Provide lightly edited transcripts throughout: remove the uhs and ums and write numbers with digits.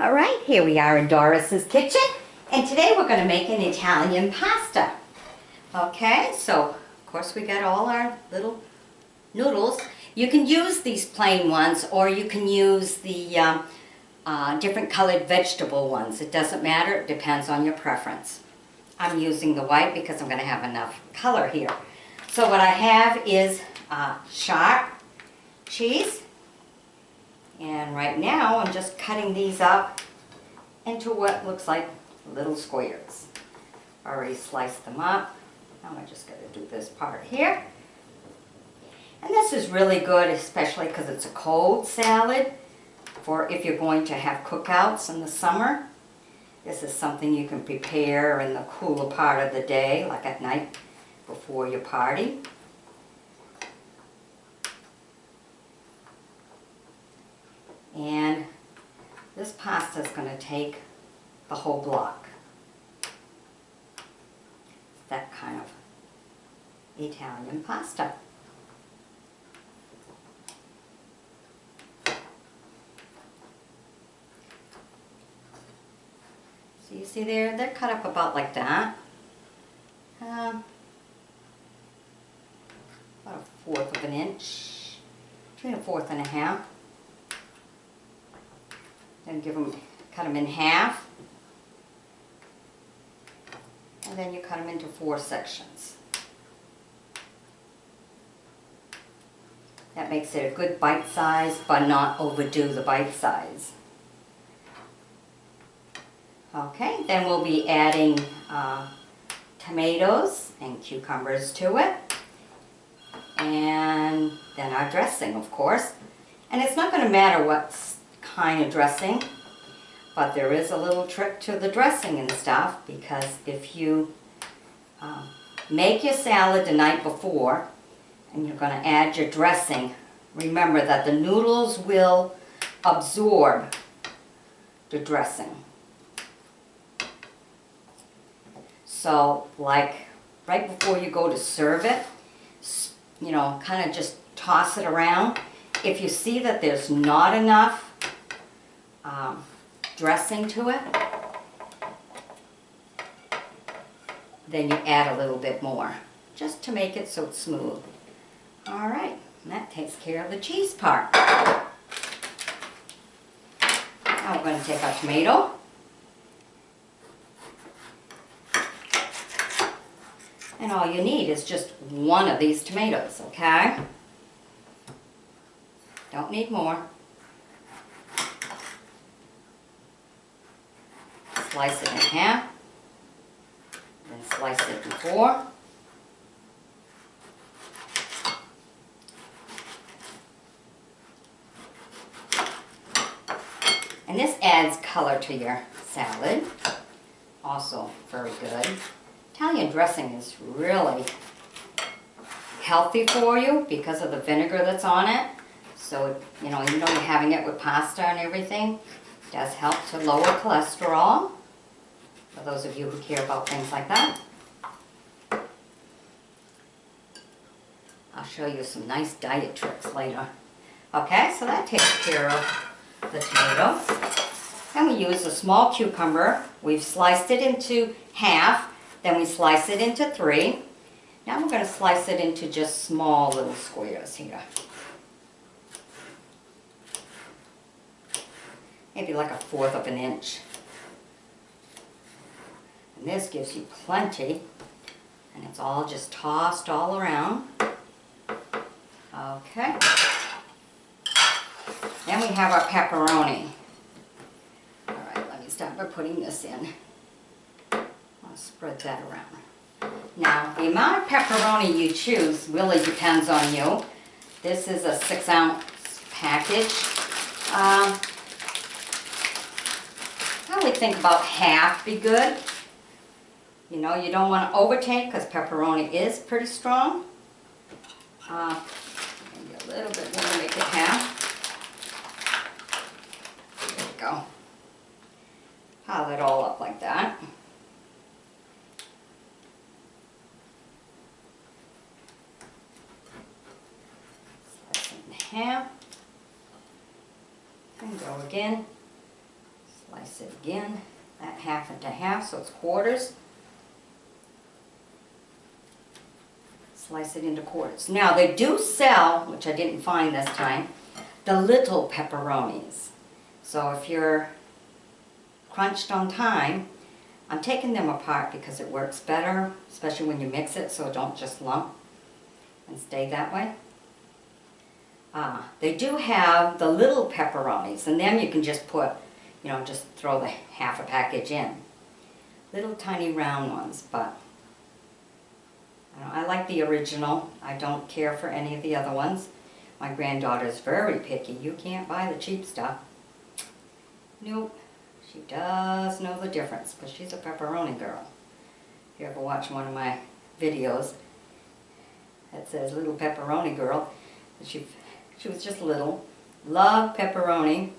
All right, here we are in Doris's kitchen, and today we're going to make an Italian pasta. Okay, so of course we got all our little noodles. You can use these plain ones, or you can use the different colored vegetable ones. It doesn't matter, it depends on your preference. I'm using the white because I'm going to have enough color here. So what I have is sharp cheese. And right now I'm just cutting these up into what looks like little squares. Already sliced them up. Now I'm just going to do this part here. And this is really good, especially because it's a cold salad for if you're going to have cookouts in the summer. This is something you can prepare in the cooler part of the day, like at night before your party. And this pasta is going to take the whole block. That kind of Italian pasta. So you see there, they're cut up about like that. About 1/4 of an inch, between 1/4 and 1/2. Then cut them in half, and then you cut them into 4 sections. That makes it a good bite size, but not overdo the bite size. Okay, then we'll be adding tomatoes and cucumbers to it, and then our dressing, of course. And it's not going to matter what kind of dressing, but there is a little trick to the dressing and stuff, because if you make your salad the night before and you're going to add your dressing, remember that the noodles will absorb the dressing. So like right before you go to serve it, you know, kind of just toss it around. If you see that there's not enough dressing to it, then you add a little bit more, just to make it so it's smooth. All right, and that takes care of the cheese part. Now we're going to take our tomato. And all you need is just one of these tomatoes, okay? Don't need more. Slice it in half, then slice it in 4. And this adds color to your salad. Also very good. Italian dressing is really healthy for you because of the vinegar that's on it. So, you know, even though you're having it with pasta and everything, it does help to lower cholesterol, for those of you who care about things like that. I'll show you some nice diet tricks later. Okay, so that takes care of the tomato. And we use a small cucumber. We've sliced it into half, then we slice it into 3. Now we're going to slice it into just small little squares here. Maybe like 1/4 of an inch. And this gives you plenty, and it's all just tossed all around. Okay. Then we have our pepperoni. All right, let me start by putting this in. I'll spread that around. Now, the amount of pepperoni you choose really depends on you. This is a 6-ounce package. I would think about half be good. You know, you don't want to overtake because pepperoni is pretty strong. Maybe a little bit more to make it half. There we go. Pile it all up like that. Slice it in half. And go again. Slice it again, that half into half so it's quarters. Slice it into quarters. Now they do sell, which I didn't find this time, the little pepperonis. So if you're crunched on time, I'm taking them apart because it works better, especially when you mix it so it don't just lump and stay that way. They do have the little pepperonis, and them you can just put, you know, just throw the half a package in. Little tiny round ones, but I like the original. I don't care for any of the other ones. My granddaughter's very picky. You can't buy the cheap stuff. Nope. She does know the difference because she's a pepperoni girl. If you ever watch one of my videos that says Little Pepperoni Girl, she was just little. Loved pepperoni.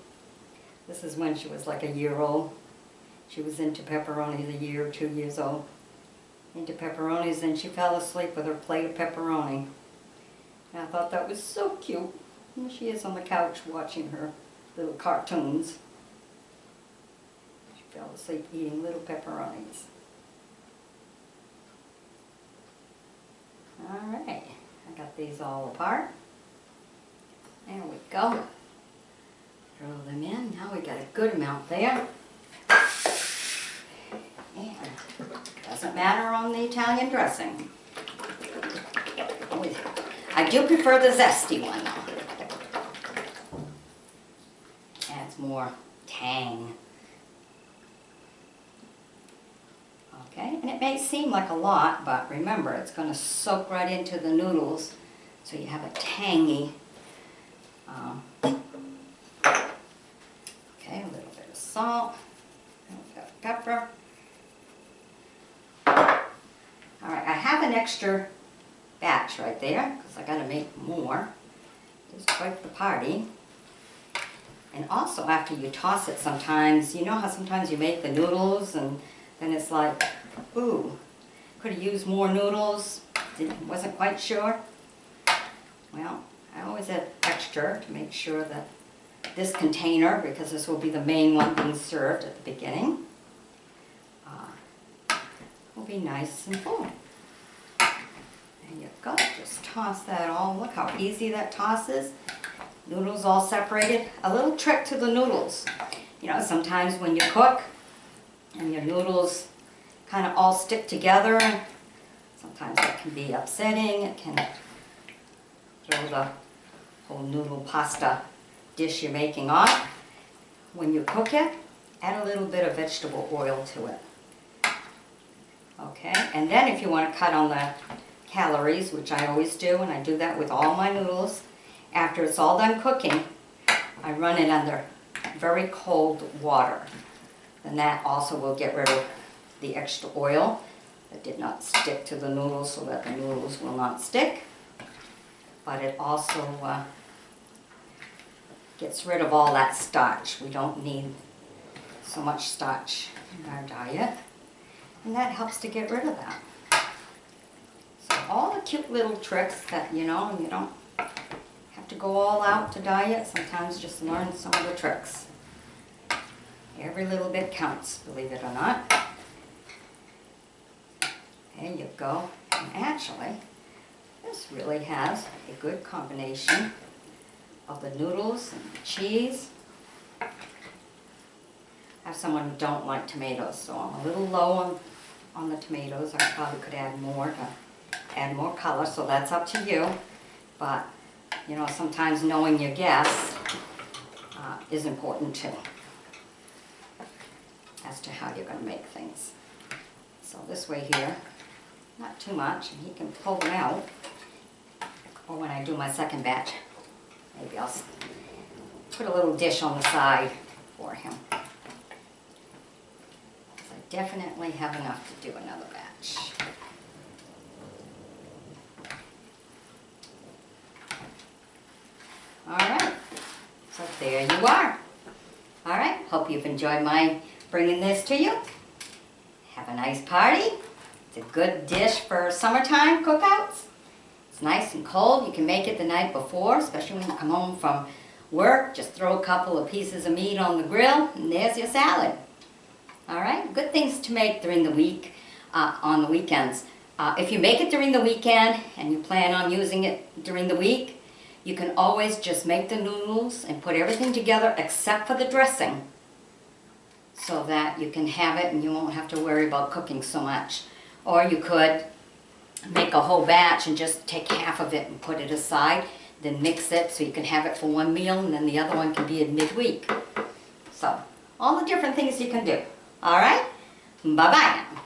This is when she was like a year old. She was into pepperonis a year or 2 years old. Into pepperonis, and she fell asleep with her plate of pepperoni. And I thought that was so cute. And she is on the couch watching her little cartoons. She fell asleep eating little pepperonis. Alright, I got these all apart. There we go. Throw them in. Now we got a good amount there. And doesn't matter on the Italian dressing. I do prefer the zesty one though. Adds more tang. Okay, and it may seem like a lot, but remember it's going to soak right into the noodles so you have a tangy. Okay, a little bit of salt, a little bit of pepper. Alright, I have an extra batch right there because I got to make more. It's quite the party. And also after you toss it sometimes, you know how sometimes you make the noodles and then it's like, ooh, could have used more noodles, wasn't quite sure. Well, I always add extra to make sure that this container, because this will be the main one being served at the beginning, will be nice and full. There you go, just toss that all. Look how easy that tosses. Noodles all separated. A little trick to the noodles. You know, sometimes when you cook and your noodles kind of all stick together, sometimes that can be upsetting. It can throw the whole noodle pasta dish you're making off. When you cook it, add a little bit of vegetable oil to it. Okay, and then if you want to cut on the calories, which I always do, and I do that with all my noodles, after it's all done cooking, I run it under very cold water. And that also will get rid of the extra oil that did not stick to the noodles so that the noodles will not stick. But it also gets rid of all that starch. We don't need so much starch in our diet. And that helps to get rid of that. So all the cute little tricks that, you know, you don't have to go all out to diet. Sometimes just learn some of the tricks. Every little bit counts, believe it or not. There you go. And actually, this really has a good combination of the noodles and the cheese. I have someone who don't like tomatoes, so I'm a little low on the tomatoes. I probably could add more to add more color, so that's up to you. But, you know, sometimes knowing your guests is important too, as to how you're going to make things. So this way here, not too much, and he can pull them out. Or when I do my second batch, maybe I'll put a little dish on the side for him. Because I definitely have enough to do another batch. Alright, so there you are. Alright, hope you've enjoyed my bringing this to you. Have a nice party. It's a good dish for summertime cookouts. It's nice and cold. You can make it the night before, especially when you come home from work, just throw a couple of pieces of meat on the grill, and there's your salad. All right, good things to make during the week, on the weekends. If you make it during the weekend and you plan on using it during the week, you can always just make the noodles and put everything together except for the dressing, so that you can have it and you won't have to worry about cooking so much. Or you could make a whole batch and just take half of it and put it aside, then mix it so you can have it for one meal and then the other one can be in midweek. So, all the different things you can do. All right? Bye-bye now.